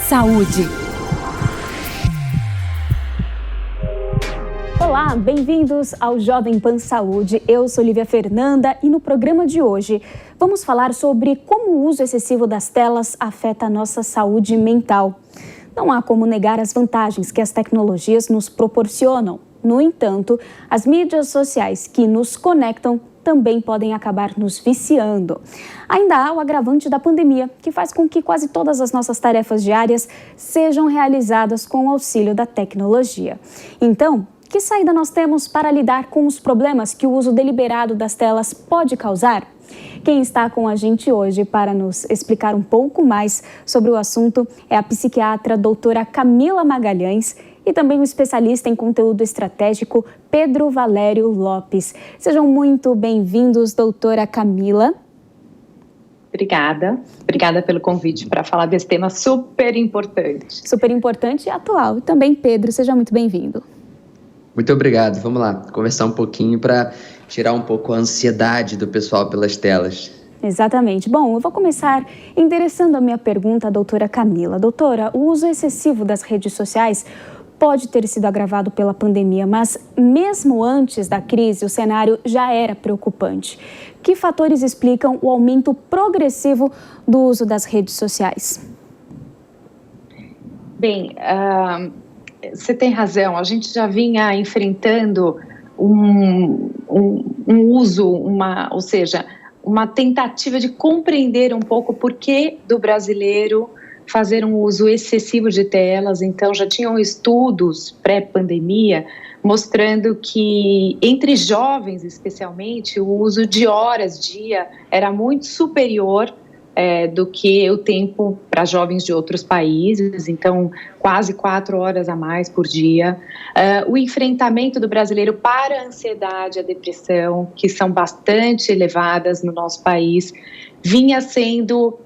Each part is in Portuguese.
Saúde. Olá, bem-vindos ao Jovem Pan Saúde. Eu sou Lívia Fernanda e no programa de hoje vamos falar sobre como o uso excessivo das telas afeta a nossa saúde mental. Não há como negar as vantagens que as tecnologias nos proporcionam. No entanto, as mídias sociais que nos conectam também podem acabar nos viciando. Ainda há o agravante da pandemia, que faz com que quase todas as nossas tarefas diárias sejam realizadas com o auxílio da tecnologia. Então, que saída nós temos para lidar com os problemas que o uso deliberado das telas pode causar? Quem está com a gente hoje para nos explicar um pouco mais sobre o assunto é a psiquiatra doutora Camila Magalhães e também o especialista em conteúdo estratégico Pedro Valério Lopes. Sejam muito bem-vindos, doutora Camila. Obrigada pelo convite para falar desse tema super importante. Super importante e atual. E também, Pedro, seja muito bem-vindo. Muito obrigado. Vamos lá, conversar um pouquinho para tirar um pouco a ansiedade do pessoal pelas telas. Exatamente. Bom, eu vou começar endereçando a minha pergunta à doutora Camila. Doutora, o uso excessivo das redes sociais pode ter sido agravado pela pandemia, mas mesmo antes da crise, o cenário já era preocupante. Que fatores explicam o aumento progressivo do uso das redes sociais? Bem, você tem razão. A gente já vinha enfrentando um uso, uma tentativa de compreender um pouco o porquê do brasileiro fazer um uso excessivo de telas. Então, já tinham estudos pré-pandemia mostrando que, entre jovens especialmente, o uso de horas dia era muito superior do que o tempo para jovens de outros países, então quase 4 horas a mais por dia. O enfrentamento do brasileiro para a ansiedade e a depressão, que são bastante elevadas no nosso país, vinha sendo,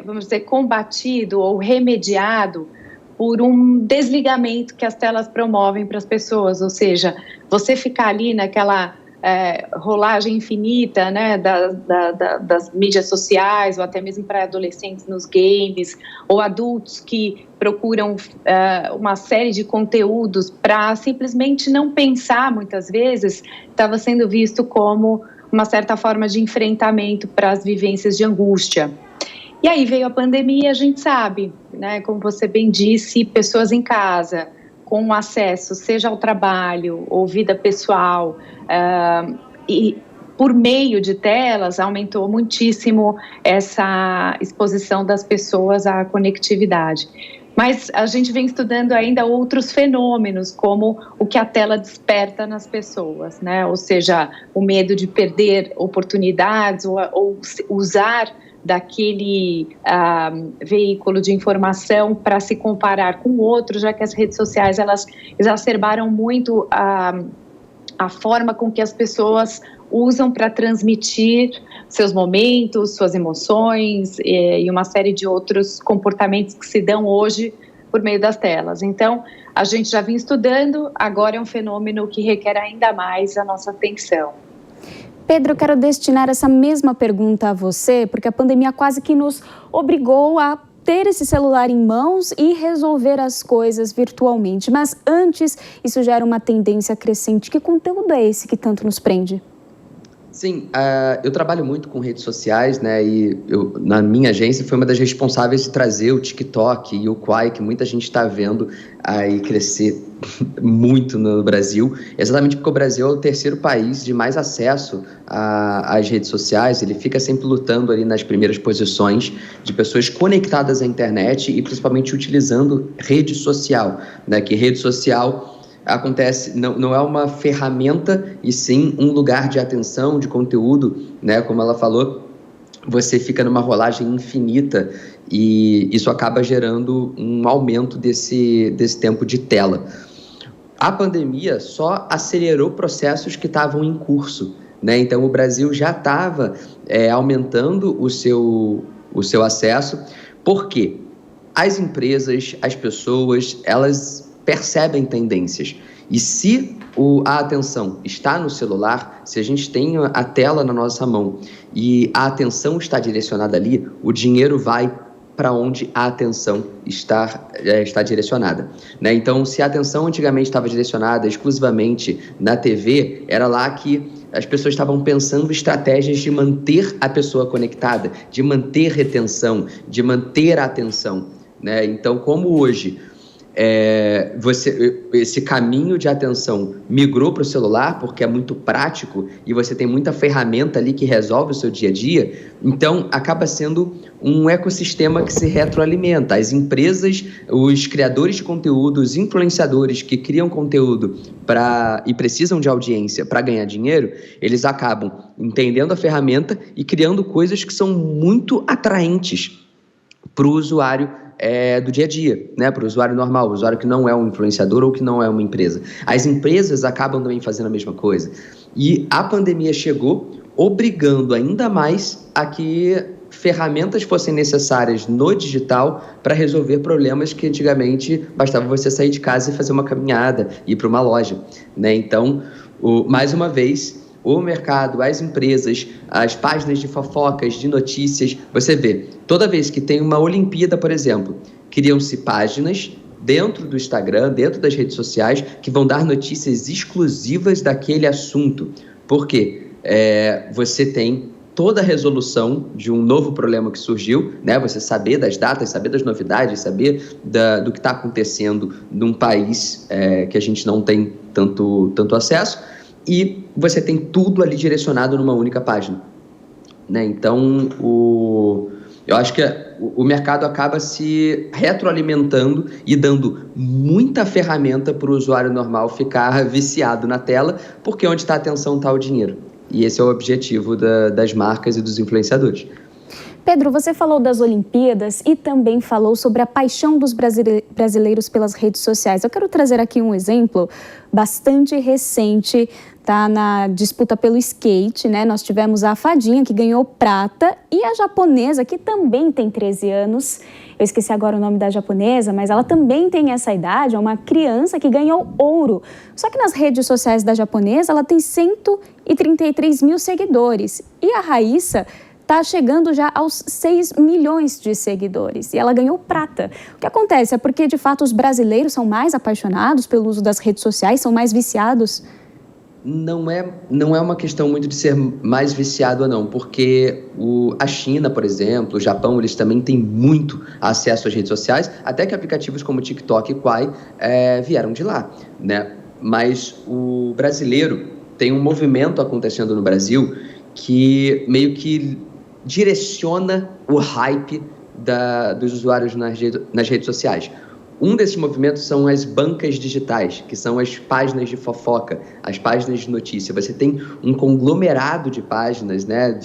vamos dizer, combatido ou remediado por um desligamento que as telas promovem para as pessoas, ou seja, você ficar ali naquela rolagem infinita, né, das mídias sociais, ou até mesmo para adolescentes nos games, ou adultos que procuram uma série de conteúdos para simplesmente não pensar, muitas vezes, estava sendo visto como uma certa forma de enfrentamento para as vivências de angústia. E aí veio a pandemia, a gente sabe, né, como você bem disse, pessoas em casa, com acesso, seja ao trabalho ou vida pessoal, e por meio de telas, aumentou muitíssimo essa exposição das pessoas à conectividade. Mas a gente vem estudando ainda outros fenômenos, como o que a tela desperta nas pessoas, né? Ou seja, o medo de perder oportunidades ou usar daquele veículo de informação para se comparar com outro, já que as redes sociais elas exacerbaram muito a forma com que as pessoas usam para transmitir seus momentos, suas emoções e uma série de outros comportamentos que se dão hoje por meio das telas. Então, a gente já vinha estudando, agora é um fenômeno que requer ainda mais a nossa atenção. Pedro, eu quero destinar essa mesma pergunta a você, porque a pandemia quase que nos obrigou a ter esse celular em mãos e resolver as coisas virtualmente. Mas antes, isso já era uma tendência crescente. Que conteúdo é esse que tanto nos prende? Sim, eu trabalho muito com redes sociais, né, e na minha agência foi uma das responsáveis de trazer o TikTok e o Quai, que muita gente está vendo aí crescer muito no Brasil, exatamente porque o Brasil é o terceiro país de mais acesso às redes sociais. Ele fica sempre lutando ali nas primeiras posições de pessoas conectadas à internet e principalmente utilizando rede social, né, que rede social acontece, não é uma ferramenta e sim um lugar de atenção, de conteúdo, né? Como ela falou, você fica numa rolagem infinita e isso acaba gerando um aumento desse tempo de tela. A pandemia só acelerou processos que estavam em curso, né? Então o Brasil já estava aumentando o seu acesso. Por quê? As empresas, as pessoas, elas percebem tendências. E se a atenção está no celular, se a gente tem a tela na nossa mão e a atenção está direcionada ali, o dinheiro vai para onde a atenção está direcionada, né? Então, se a atenção antigamente estava direcionada exclusivamente na TV, era lá que as pessoas estavam pensando estratégias de manter a pessoa conectada, de manter retenção, de manter a atenção, né? Então, como hoje esse caminho de atenção migrou para o celular, porque é muito prático e você tem muita ferramenta ali que resolve o seu dia a dia, então acaba sendo um ecossistema que se retroalimenta. As empresas, os criadores de conteúdo, os influenciadores que criam conteúdo e precisam de audiência para ganhar dinheiro, eles acabam entendendo a ferramenta e criando coisas que são muito atraentes para o usuário do dia a dia, né? Para o usuário normal, o usuário que não é um influenciador ou que não é uma empresa. As empresas acabam também fazendo a mesma coisa. E a pandemia chegou obrigando ainda mais a que ferramentas fossem necessárias no digital para resolver problemas que antigamente bastava você sair de casa e fazer uma caminhada, ir para uma loja, né? Então, mais uma vez, o mercado, as empresas, as páginas de fofocas, de notícias, você vê, toda vez que tem uma Olimpíada, por exemplo, criam-se páginas dentro do Instagram, dentro das redes sociais, que vão dar notícias exclusivas daquele assunto. Por quê? Você tem toda a resolução de um novo problema que surgiu, né? Você saber das datas, saber das novidades, saber do que está acontecendo num país que a gente não tem tanto acesso, e você tem tudo ali direcionado numa única página, né? Então, eu acho que o mercado acaba se retroalimentando e dando muita ferramenta para o usuário normal ficar viciado na tela, porque onde está a atenção está o dinheiro. E esse é o objetivo das marcas e dos influenciadores. Pedro, você falou das Olimpíadas e também falou sobre a paixão dos brasileiros pelas redes sociais. Eu quero trazer aqui um exemplo bastante recente, tá? Na disputa pelo skate, né? Nós tivemos a Fadinha, que ganhou prata, e a japonesa, que também tem 13 anos. Eu esqueci agora o nome da japonesa, mas ela também tem essa idade, é uma criança que ganhou ouro. Só que nas redes sociais da japonesa, ela tem 133 mil seguidores. E a Raíssa está chegando já aos 6 milhões de seguidores e ela ganhou prata. O que acontece? É porque, de fato, os brasileiros são mais apaixonados pelo uso das redes sociais, são mais viciados? Não é uma questão muito de ser mais viciado ou não, porque a China, por exemplo, o Japão, eles também têm muito acesso às redes sociais, até que aplicativos como TikTok e Quai vieram de lá, né? Mas o brasileiro tem um movimento acontecendo no Brasil que meio que direciona o hype dos usuários nas redes sociais. Um desses movimentos são as bancas digitais, que são as páginas de fofoca, as páginas de notícia. Você tem um conglomerado de páginas, né,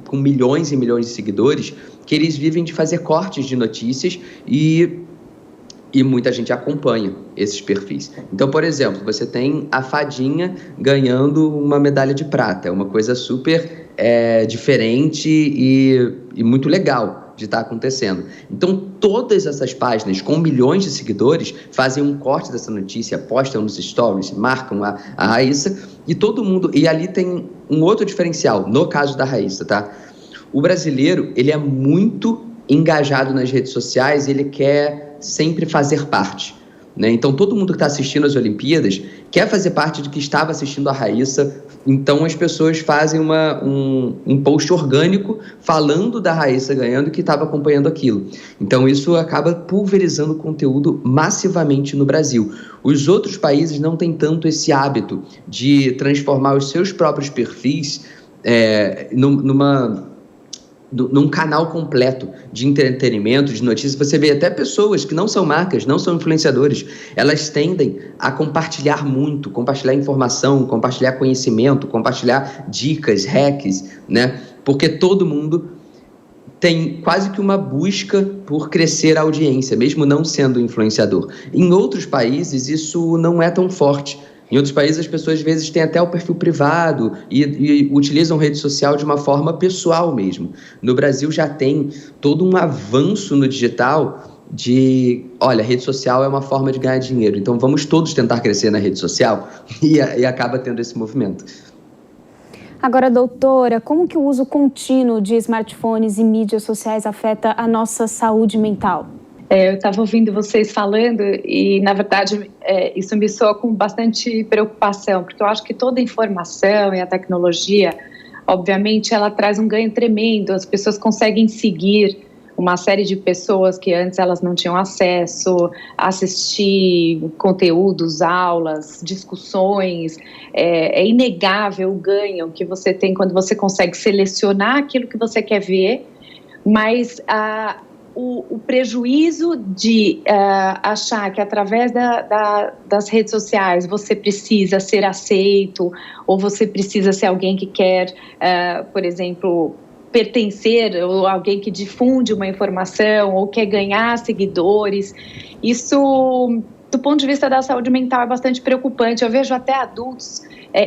com milhões e milhões de seguidores, que eles vivem de fazer cortes de notícias e muita gente acompanha esses perfis. Então, por exemplo, você tem a Fadinha ganhando uma medalha de prata. É uma coisa super diferente e muito legal de estar acontecendo. Então, todas essas páginas com milhões de seguidores fazem um corte dessa notícia, postam nos stories, marcam a Raíssa e todo mundo... E ali tem um outro diferencial, no caso da Raíssa, tá? O brasileiro, ele é muito engajado nas redes sociais e ele quer sempre fazer parte, né? Então, todo mundo que está assistindo as Olimpíadas quer fazer parte de que estava assistindo a Raíssa. Então, as pessoas fazem um post orgânico falando da Raíssa ganhando e que estava acompanhando aquilo. Então, isso acaba pulverizando o conteúdo massivamente no Brasil. Os outros países não têm tanto esse hábito de transformar os seus próprios perfis num canal completo de entretenimento, de notícias. Você vê até pessoas que não são marcas, não são influenciadores, elas tendem a compartilhar muito, compartilhar informação, compartilhar conhecimento, compartilhar dicas, hacks, né? Porque todo mundo tem quase que uma busca por crescer a audiência, mesmo não sendo influenciador. Em outros países, isso não é tão forte. Em outros países, as pessoas, às vezes, têm até o perfil privado e utilizam rede social de uma forma pessoal mesmo. No Brasil, já tem todo um avanço no digital de, olha, rede social é uma forma de ganhar dinheiro, então vamos todos tentar crescer na rede social e acaba tendo esse movimento. Agora, doutora, como que o uso contínuo de smartphones e mídias sociais afeta a nossa saúde mental? Eu estava ouvindo vocês falando e, na verdade, isso me soa com bastante preocupação, porque eu acho que toda a informação e a tecnologia, obviamente, ela traz um ganho tremendo. As pessoas conseguem seguir uma série de pessoas que antes elas não tinham acesso, assistir conteúdos, aulas, discussões. É inegável o ganho que você tem quando você consegue selecionar aquilo que você quer ver, mas o prejuízo de achar que através das redes sociais você precisa ser aceito ou você precisa ser alguém que quer, por exemplo, pertencer, ou alguém que difunde uma informação ou quer ganhar seguidores, isso, do ponto de vista da saúde mental, é bastante preocupante. Eu vejo até adultos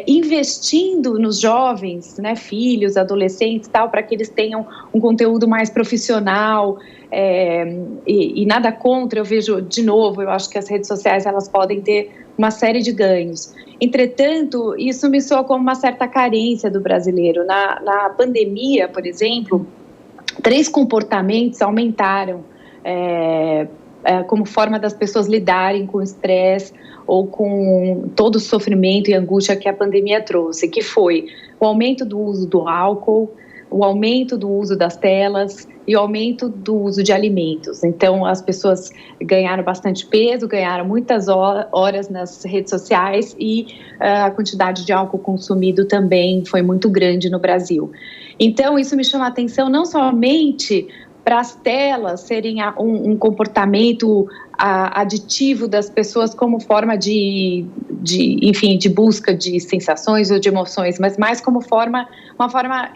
investindo nos jovens, né, filhos, adolescentes, tal, para que eles tenham um conteúdo mais profissional, e nada contra. Eu vejo, de novo, eu acho que as redes sociais elas podem ter uma série de ganhos. Entretanto, isso me soa como uma certa carência do brasileiro. Na pandemia, por exemplo, 3 comportamentos aumentaram como forma das pessoas lidarem com o estresse ou com todo o sofrimento e angústia que a pandemia trouxe, que foi o aumento do uso do álcool, o aumento do uso das telas e o aumento do uso de alimentos. Então, as pessoas ganharam bastante peso, ganharam muitas horas nas redes sociais e a quantidade de álcool consumido também foi muito grande no Brasil. Então, isso me chama a atenção não somente para as telas serem um comportamento aditivo das pessoas como forma de busca de sensações ou de emoções, mas mais como uma forma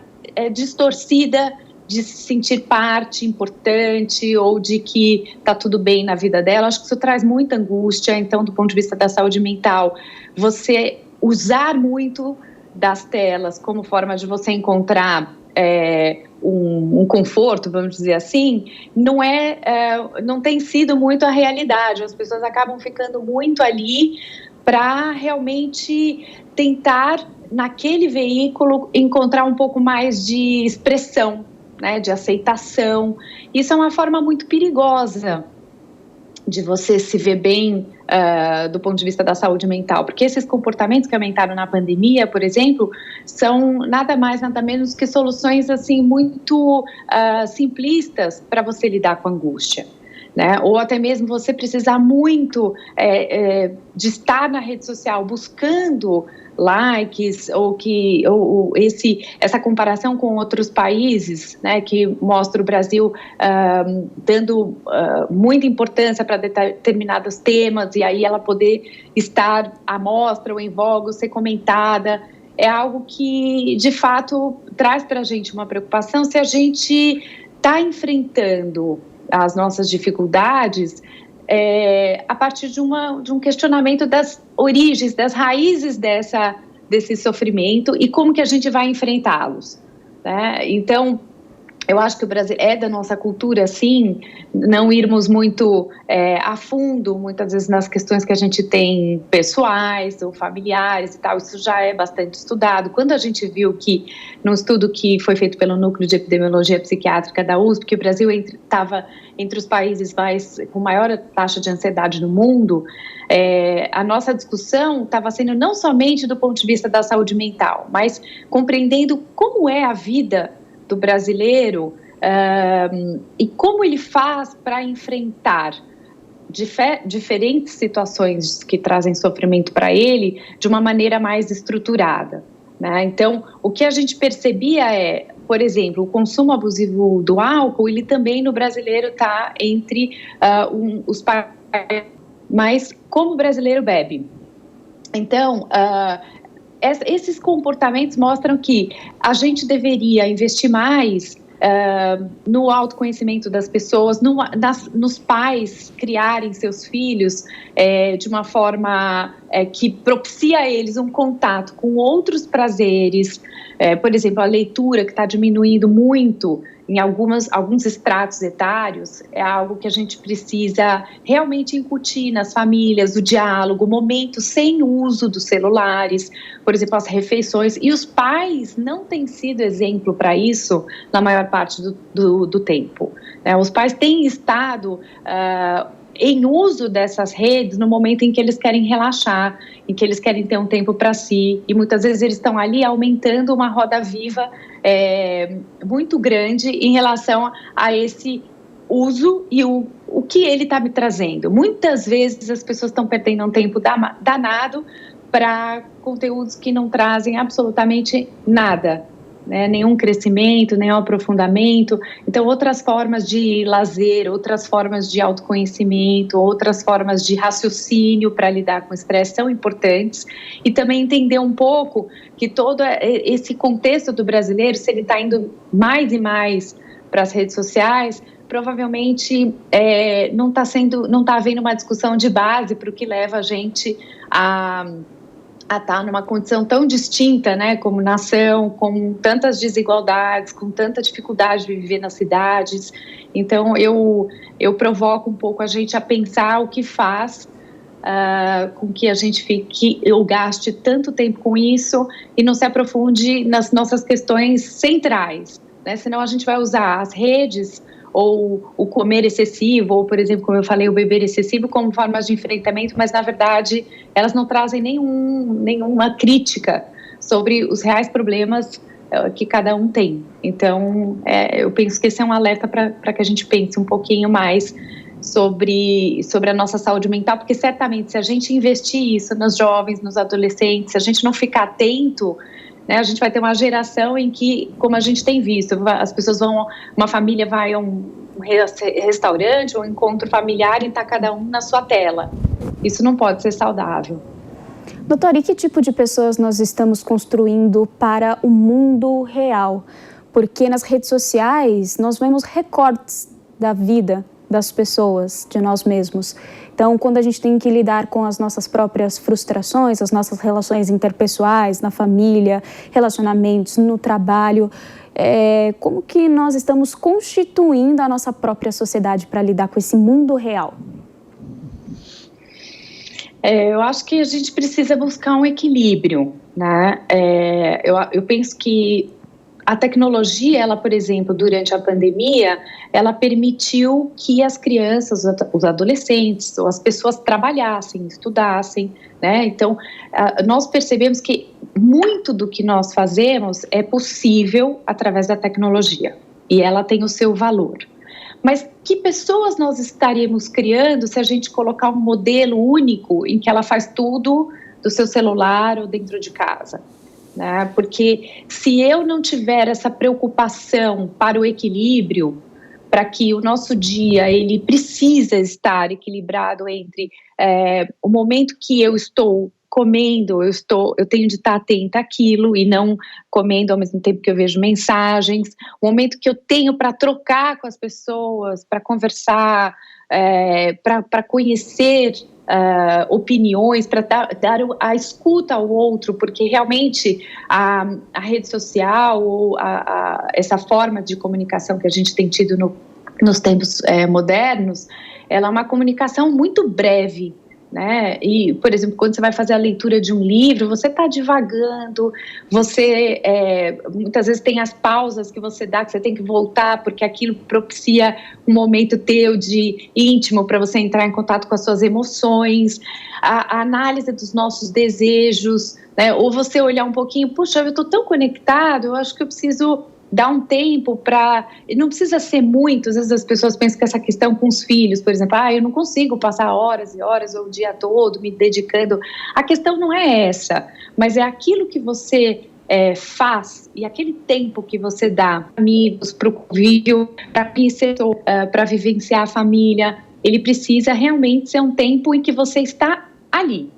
distorcida de se sentir parte importante ou de que está tudo bem na vida dela. Acho que isso traz muita angústia. Então, do ponto de vista da saúde mental, você usar muito das telas como forma de você encontrar um conforto, vamos dizer assim, não tem sido muito a realidade. As pessoas acabam ficando muito ali para realmente tentar, naquele veículo, encontrar um pouco mais de expressão, né, de aceitação. Isso é uma forma muito perigosa de você se ver bem do ponto de vista da saúde mental, porque esses comportamentos que aumentaram na pandemia, por exemplo, são nada mais, nada menos que soluções assim muito simplistas para você lidar com a angústia, né? Ou até mesmo você precisar muito de estar na rede social buscando likes, ou essa comparação com outros países, né, que mostra o Brasil dando muita importância para determinados temas, e aí ela poder estar à mostra ou em voga, ser comentada, é algo que, de fato, traz para a gente uma preocupação se a gente está enfrentando as nossas dificuldades a partir de um questionamento das origens, das raízes desse sofrimento e como que a gente vai enfrentá-los, né? Então, eu acho que o Brasil é da nossa cultura, sim, não irmos muito a fundo, muitas vezes, nas questões que a gente tem pessoais ou familiares e tal. Isso já é bastante estudado. Quando a gente viu que, num estudo que foi feito pelo Núcleo de Epidemiologia Psiquiátrica da USP, que o Brasil estava entre os países com maior taxa de ansiedade no mundo, a nossa discussão estava sendo não somente do ponto de vista da saúde mental, mas compreendendo como é a vida do brasileiro e como ele faz para enfrentar diferentes situações que trazem sofrimento para ele de uma maneira mais estruturada, né? Então, o que a gente percebia por exemplo, o consumo abusivo do álcool, ele também no brasileiro está entre os países, mas como o brasileiro bebe. Então, esses comportamentos mostram que a gente deveria investir mais no autoconhecimento das pessoas, nos pais criarem seus filhos de uma forma que propicia a eles um contato com outros prazeres. Por exemplo, a leitura, que está diminuindo muito em alguns estratos etários, é algo que a gente precisa realmente incutir nas famílias, o diálogo, momentos sem uso dos celulares, por exemplo, as refeições, e os pais não têm sido exemplo para isso na maior parte do tempo. Os pais têm estado em uso dessas redes no momento em que eles querem relaxar, em que eles querem ter um tempo para si, e muitas vezes eles estão ali aumentando uma roda viva muito grande em relação a esse uso e o que ele está me trazendo. Muitas vezes as pessoas estão perdendo um tempo danado para conteúdos que não trazem absolutamente nada, né? Nenhum crescimento, nenhum aprofundamento. Então, outras formas de lazer, outras formas de autoconhecimento, outras formas de raciocínio para lidar com o estresse são importantes. E também entender um pouco que todo esse contexto do brasileiro, se ele está indo mais e mais para as redes sociais, provavelmente não está havendo uma discussão de base para o que leva a gente a estar numa condição tão distinta, né, como nação, com tantas desigualdades, com tanta dificuldade de viver nas cidades. Então, eu provoco um pouco a gente a pensar o que faz com que a gente gaste tanto tempo com isso e não se aprofunde nas nossas questões centrais, né? Senão a gente vai usar as redes ou o comer excessivo, ou, por exemplo, como eu falei, o beber excessivo como formas de enfrentamento, mas, na verdade, elas não trazem nenhuma crítica sobre os reais problemas que cada um tem. Então, eu penso que esse é um alerta para que a gente pense um pouquinho mais sobre a nossa saúde mental, porque, certamente, se a gente investir isso nos jovens, nos adolescentes, se a gente não ficar atento, né, a gente vai ter uma geração em que, como a gente tem visto, as pessoas uma família vai a um restaurante ou um encontro familiar e está cada um na sua tela. Isso não pode ser saudável. Doutora, e que tipo de pessoas nós estamos construindo para o mundo real? Porque nas redes sociais nós vemos recortes da vida das pessoas, de nós mesmos. Então, quando a gente tem que lidar com as nossas próprias frustrações, as nossas relações interpessoais, na família, relacionamentos, no trabalho, como que nós estamos constituindo a nossa própria sociedade para lidar com esse mundo real? Eu acho que a gente precisa buscar um equilíbrio, né? Eu penso que a tecnologia, ela, por exemplo, durante a pandemia, ela permitiu que as crianças, os adolescentes, ou as pessoas trabalhassem, estudassem, né? Então, nós percebemos que muito do que nós fazemos é possível através da tecnologia, e ela tem o seu valor. Mas que pessoas nós estaríamos criando se a gente colocar um modelo único em que ela faz tudo do seu celular ou dentro de casa? Né? Porque se eu não tiver essa preocupação para o equilíbrio, para que o nosso dia ele precisa estar equilibrado entre o momento que eu estou comendo, eu tenho de estar atenta àquilo e não comendo ao mesmo tempo que eu vejo mensagens, o momento que eu tenho para trocar com as pessoas, para conversar, para conhecer opiniões, para dar a escuta ao outro, porque realmente a rede social ou essa forma de comunicação que a gente tem tido nos tempos modernos, ela é uma comunicação muito breve, né? E, por exemplo, quando você vai fazer a leitura de um livro, você está divagando, você muitas vezes tem as pausas que você dá, que você tem que voltar, porque aquilo propicia um momento teu de íntimo para você entrar em contato com as suas emoções, a análise dos nossos desejos, né? Ou você olhar um pouquinho, puxa, eu estou tão conectado, eu acho que eu preciso dar um tempo para... Não precisa ser muito, às vezes as pessoas pensam que essa questão com os filhos, por exemplo, eu não consigo passar horas e horas ou o dia todo me dedicando. A questão não é essa, mas é aquilo que você faz e aquele tempo que você dá para amigos, para o convívio, para vivenciar a família, ele precisa realmente ser um tempo em que você está ali.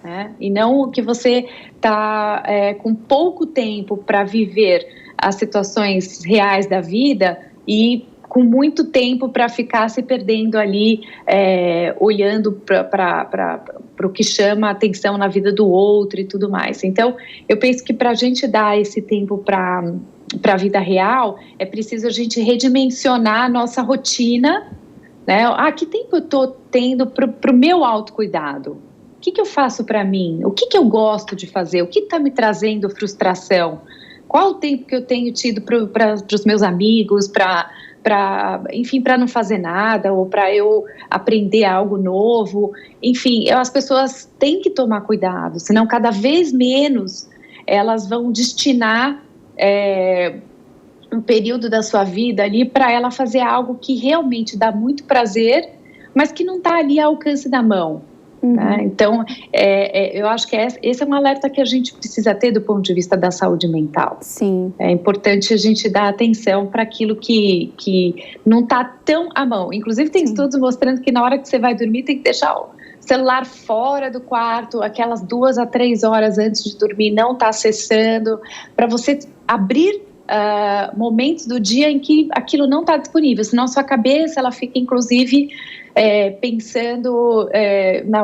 Né? E não que você está com pouco tempo para viver as situações reais da vida e com muito tempo para ficar se perdendo ali, olhando para o que chama a atenção na vida do outro e tudo mais. Então, eu penso que para a gente dar esse tempo para para a vida real, é preciso a gente redimensionar a nossa rotina, né? Que tempo eu estou tendo para o meu autocuidado? O que eu faço para mim? O que eu gosto de fazer? O que está me trazendo frustração? Qual o tempo que eu tenho tido para os meus amigos, enfim, para não fazer nada, ou para eu aprender algo novo? Enfim, as pessoas têm que tomar cuidado, senão cada vez menos elas vão destinar um período da sua vida ali para ela fazer algo que realmente dá muito prazer, mas que não está ali ao alcance da mão. Né? Então, eu acho que esse é um alerta que a gente precisa ter do ponto de vista da saúde mental. Sim. É importante a gente dar atenção para aquilo que não está tão à mão. Inclusive, tem estudos mostrando que na hora que você vai dormir, tem que deixar o celular fora do quarto, aquelas 2 a 3 horas antes de dormir, não está acessando, para você abrir momentos do dia em que aquilo não está disponível, senão a sua cabeça ela fica, inclusive, pensando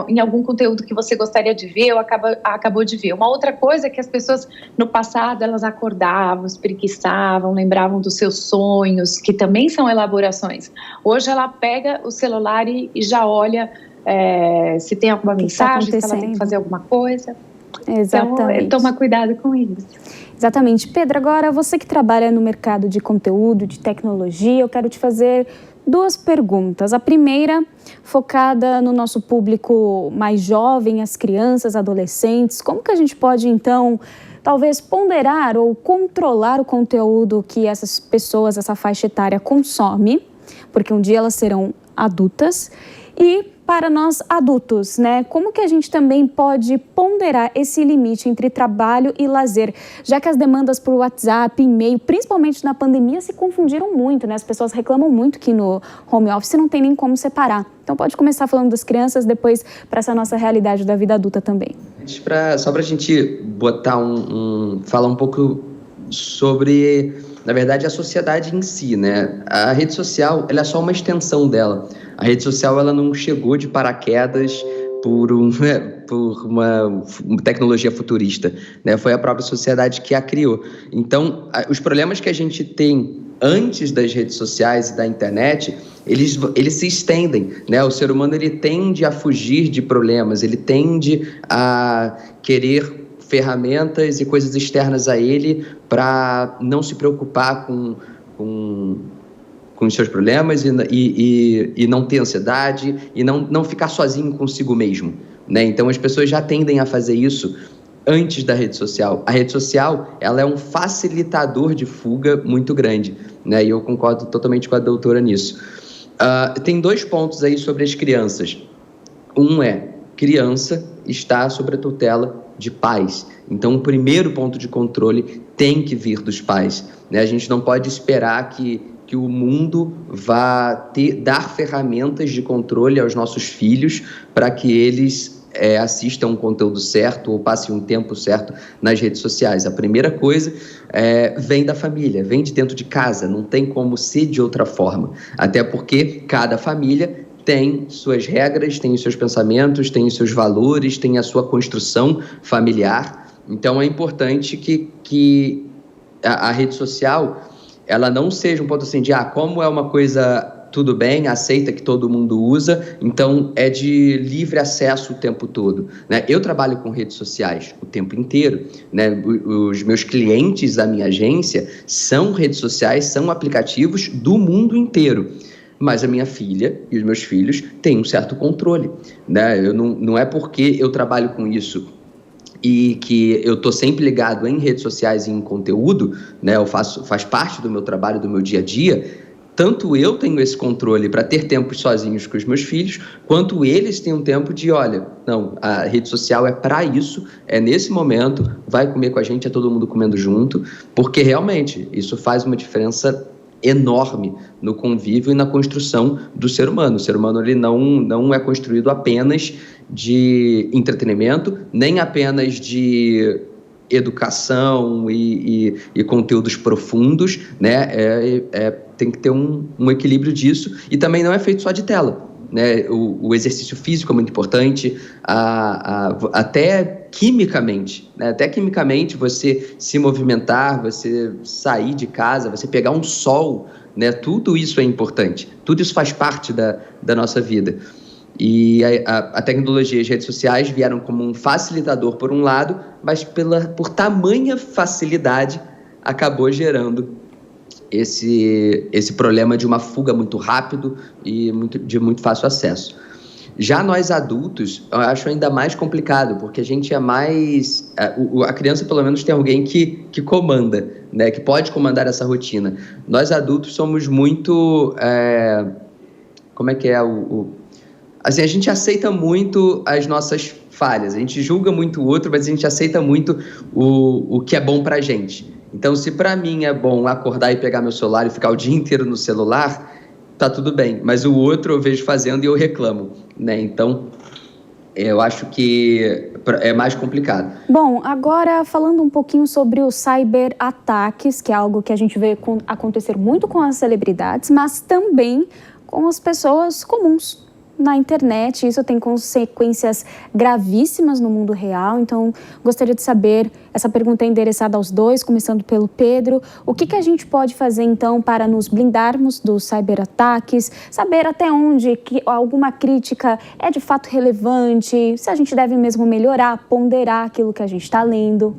em algum conteúdo que você gostaria de ver ou acabou de ver. Uma outra coisa é que as pessoas, no passado, elas acordavam, espreguiçavam, lembravam dos seus sonhos, que também são elaborações. Hoje ela pega o celular e já olha se tem alguma mensagem, se ela tem que fazer alguma coisa. Exatamente. Então, toma cuidado com isso. Exatamente. Pedro, agora você que trabalha no mercado de conteúdo, de tecnologia, eu quero te fazer 2 perguntas. A primeira, focada no nosso público mais jovem, as crianças, adolescentes. Como que a gente pode, então, talvez ponderar ou controlar o conteúdo que essas pessoas, essa faixa etária consome? Porque um dia elas serão adultas. E para nós adultos, né? Como que a gente também pode ponderar esse limite entre trabalho e lazer? Já que as demandas por WhatsApp, e-mail, principalmente na pandemia, se confundiram muito, né? As pessoas reclamam muito que no home office não tem nem como separar. Então pode começar falando das crianças, depois para essa nossa realidade da vida adulta também. Só para a gente botar falar um pouco sobre, na verdade, a sociedade em si, né? A rede social, ela é só uma extensão dela. A rede social, ela não chegou de paraquedas por uma tecnologia futurista, né? Foi a própria sociedade que a criou. Então, os problemas que a gente tem antes das redes sociais e da internet, eles se estendem, né? O ser humano, ele tende a fugir de problemas, ele tende a querer ferramentas e coisas externas a ele para não se preocupar com os seus problemas e não ter ansiedade e não ficar sozinho consigo mesmo, né? Então as pessoas já tendem a fazer isso antes da rede social. A rede social, ela é um facilitador de fuga muito grande, né? E eu concordo totalmente com a doutora nisso. Tem 2 pontos aí sobre as crianças. Um criança está sob a tutela de pais. Então, o primeiro ponto de controle tem que vir dos pais, né? A gente não pode esperar que o mundo vá dar ferramentas de controle aos nossos filhos para que eles assistam um conteúdo certo ou passem um tempo certo nas redes sociais. A primeira coisa vem da família, vem de dentro de casa, não tem como ser de outra forma. Até porque cada família tem suas regras, tem os seus pensamentos, tem os seus valores, tem a sua construção familiar. Então, é importante que a rede social ela não seja um ponto assim de como é uma coisa tudo bem, aceita que todo mundo usa, então é de livre acesso o tempo todo, né? Eu trabalho com redes sociais o tempo inteiro, né? Os meus clientes da minha agência são redes sociais, são aplicativos do mundo inteiro. Mas a minha filha e os meus filhos têm um certo controle, né? Não é porque eu trabalho com isso e que eu estou sempre ligado em redes sociais e em conteúdo, né? Faz parte do meu trabalho, do meu dia a dia. Tanto eu tenho esse controle para ter tempos sozinhos com os meus filhos, quanto eles têm um tempo de, olha, não, a rede social é para isso, é nesse momento, vai comer com a gente, é todo mundo comendo junto, porque realmente isso faz uma diferença enorme no convívio e na construção do ser humano. O ser humano ele não é construído apenas de entretenimento, nem apenas de educação e conteúdos profundos, né? Tem que ter um equilíbrio disso, e também não é feito só de tela, né? O exercício físico é muito importante, até quimicamente, né? Até quimicamente você se movimentar, você sair de casa, você pegar um sol, né? Tudo isso é importante, tudo isso faz parte da nossa vida. E a tecnologia e as redes sociais vieram como um facilitador por um lado, mas por tamanha facilidade acabou gerando esse problema de uma fuga muito rápido e de muito fácil acesso. Já nós adultos, eu acho ainda mais complicado, porque a gente é mais... A criança, pelo menos, tem alguém que comanda, né? Que pode comandar essa rotina. Nós adultos somos muito... como é que é assim, a gente aceita muito as nossas falhas, a gente julga muito o outro, mas a gente aceita muito o que é bom pra gente. Então, se pra mim é bom acordar e pegar meu celular e ficar o dia inteiro no celular, tá tudo bem. Mas o outro eu vejo fazendo e eu reclamo, né? Então, eu acho que é mais complicado. Bom, agora falando um pouquinho sobre os cyberataques, que é algo que a gente vê acontecer muito com as celebridades, mas também com as pessoas comuns na internet. Isso tem consequências gravíssimas no mundo real. Então, gostaria de saber, essa pergunta é endereçada aos dois, começando pelo Pedro. O que a gente pode fazer, então, para nos blindarmos dos cyberataques? Saber até onde que alguma crítica é de fato relevante, se a gente deve mesmo melhorar, ponderar aquilo que a gente está lendo.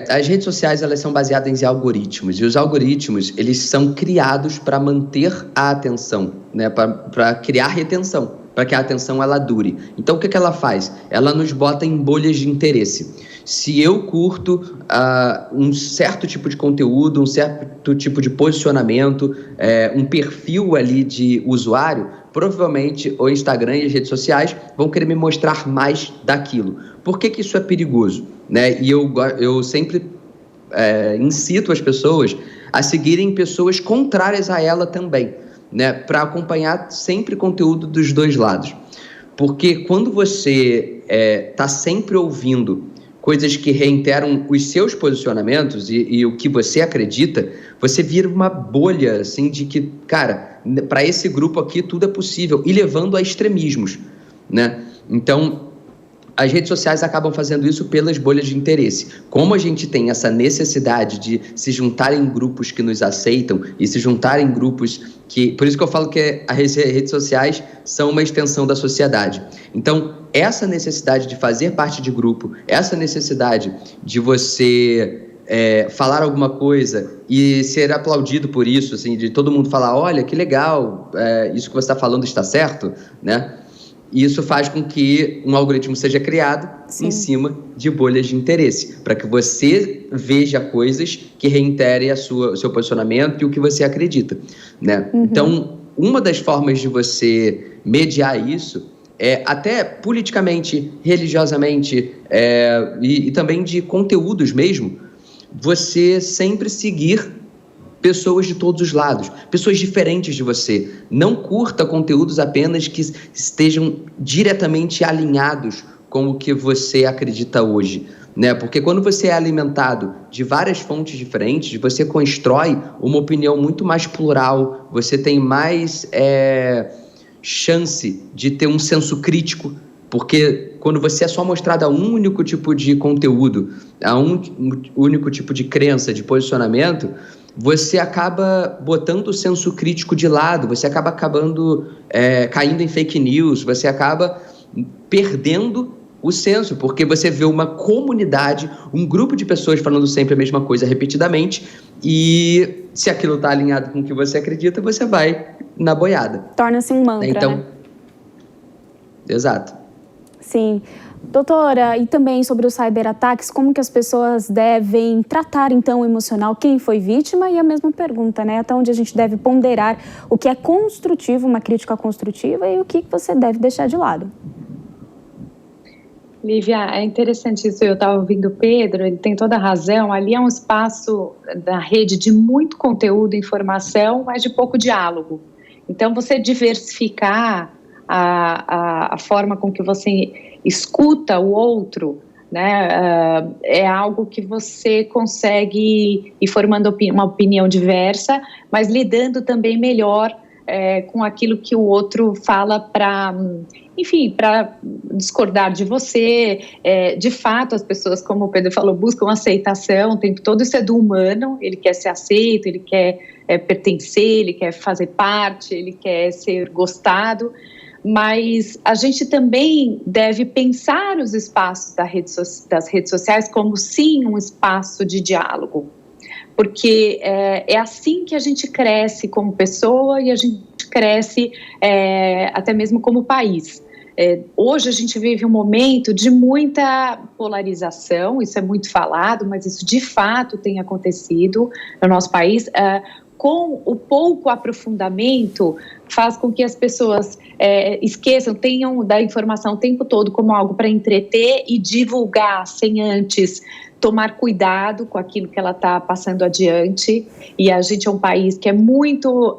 As redes sociais, elas são baseadas em algoritmos, e os algoritmos, eles são criados para manter a atenção, né? Para criar retenção, para que a atenção ela dure. Então, o que ela faz? Ela nos bota em bolhas de interesse. Se eu curto um certo tipo de conteúdo, um certo tipo de posicionamento, um perfil ali de usuário, provavelmente o Instagram e as redes sociais vão querer me mostrar mais daquilo. Por que isso é perigoso? Né? E eu sempre incito as pessoas a seguirem pessoas contrárias a ela também, né? Para acompanhar sempre conteúdo dos dois lados. Porque quando você está sempre ouvindo coisas que reiteram os seus posicionamentos e o que você acredita, você vira uma bolha assim, de que, cara, para esse grupo aqui tudo é possível, e levando a extremismos, né? Então, as redes sociais acabam fazendo isso pelas bolhas de interesse. Como a gente tem essa necessidade de se juntar em grupos que nos aceitam e se juntar em grupos que... Por isso que eu falo que as redes sociais são uma extensão da sociedade. Então, essa necessidade de fazer parte de grupo, essa necessidade de você falar alguma coisa e ser aplaudido por isso, assim, de todo mundo falar, olha, que legal, isso que você está falando está certo, né? E isso faz com que um algoritmo seja criado Sim. em cima de bolhas de interesse, para que você veja coisas que reiterem o seu posicionamento e o que você acredita, né? Uhum. Então, uma das formas de você mediar isso até politicamente, religiosamente e também de conteúdos mesmo, você sempre seguir pessoas de todos os lados, pessoas diferentes de você. Não curta conteúdos apenas que estejam diretamente alinhados com o que você acredita hoje, né? Porque quando você é alimentado de várias fontes diferentes, você constrói uma opinião muito mais plural, você tem mais chance de ter um senso crítico, porque quando você é só mostrado a um único tipo de conteúdo, a um único tipo de crença, de posicionamento, você acaba botando o senso crítico de lado, você acaba caindo em fake news, você acaba perdendo o senso, porque você vê uma comunidade, um grupo de pessoas falando sempre a mesma coisa repetidamente, e se aquilo está alinhado com o que você acredita, você vai na boiada. Torna-se um mantra, então, né? Exato. Sim. Doutora, e também sobre os cyberataques, como que as pessoas devem tratar, então, o emocional, quem foi vítima? E a mesma pergunta, né? Até onde a gente deve ponderar o que é construtivo, uma crítica construtiva, e o que você deve deixar de lado? Lívia, é interessante isso, eu estava ouvindo o Pedro, ele tem toda a razão, ali é um espaço da rede de muito conteúdo, informação, mas de pouco diálogo. Então, você diversificar a forma com que você escuta o outro, né, é algo que você consegue ir formando uma opinião diversa, mas lidando também melhor com aquilo que o outro fala para discordar de você. De fato, as pessoas, como o Pedro falou, buscam aceitação o tempo todo. Isso é do humano, ele quer ser aceito, ele quer pertencer, ele quer fazer parte, ele quer ser gostado. Mas a gente também deve pensar os espaços das redes sociais como, sim, um espaço de diálogo. Porque é assim que a gente cresce como pessoa e a gente cresce até mesmo como país. Hoje a gente vive um momento de muita polarização, isso é muito falado, mas isso de fato tem acontecido no nosso país. Com o pouco aprofundamento, faz com que as pessoas esqueçam, tenham da informação o tempo todo como algo para entreter e divulgar sem antes tomar cuidado com aquilo que ela está passando adiante. E a gente é um país que é muito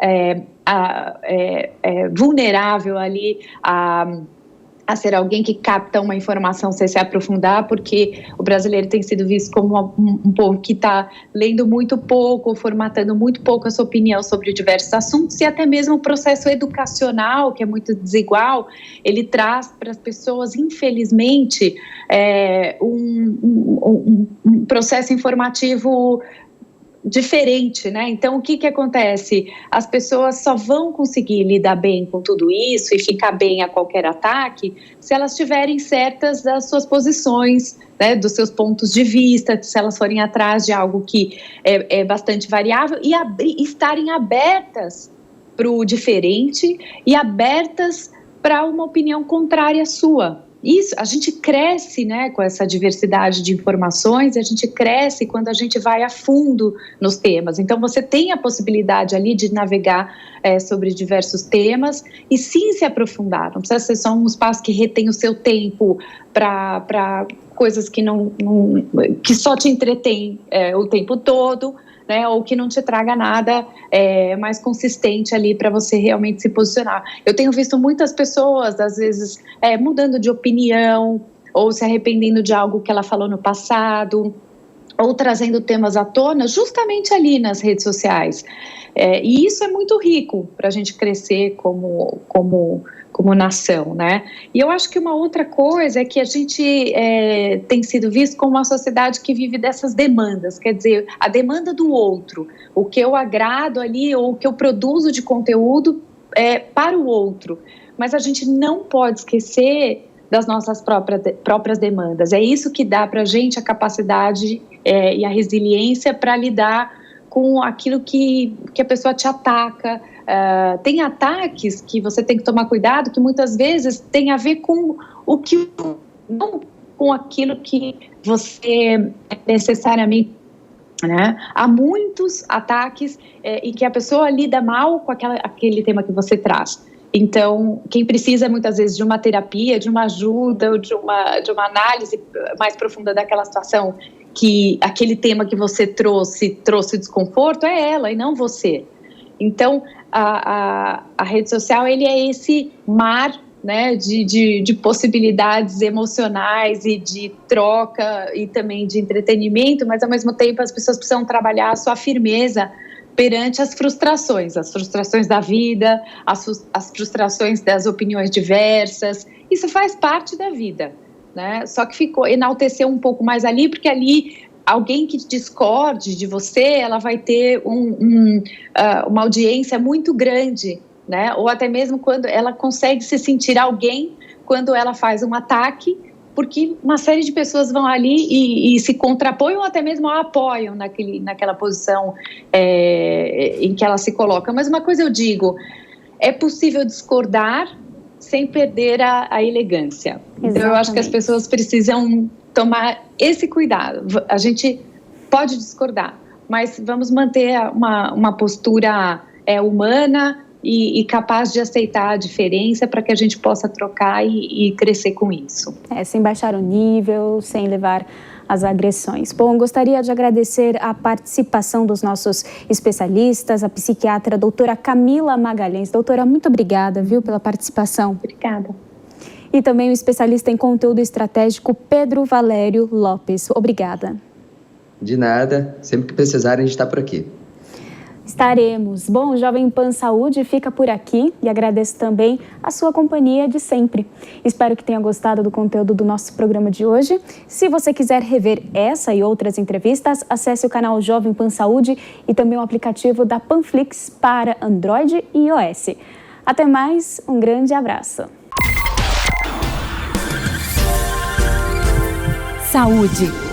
vulnerável ali a ser alguém que capta uma informação sem se aprofundar, porque o brasileiro tem sido visto como um povo que está lendo muito pouco, formatando muito pouco a sua opinião sobre diversos assuntos, e até mesmo o processo educacional, que é muito desigual, ele traz para as pessoas, infelizmente, um processo informativo diferente, né? Então, o que acontece? As pessoas só vão conseguir lidar bem com tudo isso e ficar bem a qualquer ataque se elas tiverem certas das suas posições, né, dos seus pontos de vista, se elas forem atrás de algo que é bastante variável e estarem abertas para o diferente e abertas para uma opinião contrária à sua. Isso, a gente cresce, né, com essa diversidade de informações, e a gente cresce quando a gente vai a fundo nos temas. Então, você tem a possibilidade ali de navegar sobre diversos temas e sim se aprofundar. Não precisa ser só um espaço que retém o seu tempo para coisas que que só te entretém o tempo todo, né, ou que não te traga nada mais consistente ali para você realmente se posicionar. Eu tenho visto muitas pessoas, às vezes, mudando de opinião, ou se arrependendo de algo que ela falou no passado, ou trazendo temas à tona justamente ali nas redes sociais. E isso é muito rico para a gente crescer como nação, né? E eu acho que uma outra coisa é que a gente tem sido visto como uma sociedade que vive dessas demandas, quer dizer, a demanda do outro, o que eu agrado ali ou o que eu produzo de conteúdo para o outro, mas a gente não pode esquecer das nossas próprias demandas. É isso que dá para a gente a capacidade e a resiliência para lidar com aquilo que a pessoa te ataca. Tem ataques que você tem que tomar cuidado, que muitas vezes tem a ver com o que não com aquilo que você necessariamente, né? Há muitos ataques em que a pessoa lida mal com aquele tema que você traz. Então, quem precisa muitas vezes de uma terapia, de uma ajuda, ou de uma análise mais profunda daquela situação, que aquele tema que você trouxe desconforto, é ela e não você. Então, a rede social, ele é esse mar, né, de possibilidades emocionais e de troca e também de entretenimento, mas ao mesmo tempo as pessoas precisam trabalhar a sua firmeza perante as frustrações da vida, as frustrações das opiniões diversas. Isso faz parte da vida, né? Só que enalteceu um pouco mais ali, porque ali alguém que discorde de você, ela vai ter uma audiência muito grande, né? Ou até mesmo quando ela consegue se sentir alguém quando ela faz um ataque, porque uma série de pessoas vão ali e se contrapõem ou até mesmo a apoiam naquela posição em que ela se coloca. Mas uma coisa eu digo, é possível discordar sem perder a elegância. Exatamente. Então eu acho que as pessoas precisam tomar esse cuidado. A gente pode discordar, mas vamos manter uma postura humana e capaz de aceitar a diferença para que a gente possa trocar e crescer com isso. Sem baixar o nível, sem levar as agressões. Bom, gostaria de agradecer a participação dos nossos especialistas, a psiquiatra doutora Camila Magalhães. Doutora, muito obrigada, viu, pela participação. Obrigada. E também o especialista em conteúdo estratégico Pedro Valério Lopes. Obrigada. De nada, sempre que precisarem a gente está por aqui. Estaremos. Bom, o Jovem Pan Saúde fica por aqui e agradeço também a sua companhia de sempre. Espero que tenha gostado do conteúdo do nosso programa de hoje. Se você quiser rever essa e outras entrevistas, acesse o canal Jovem Pan Saúde e também o aplicativo da Panflix para Android e iOS. Até mais, um grande abraço. Saúde.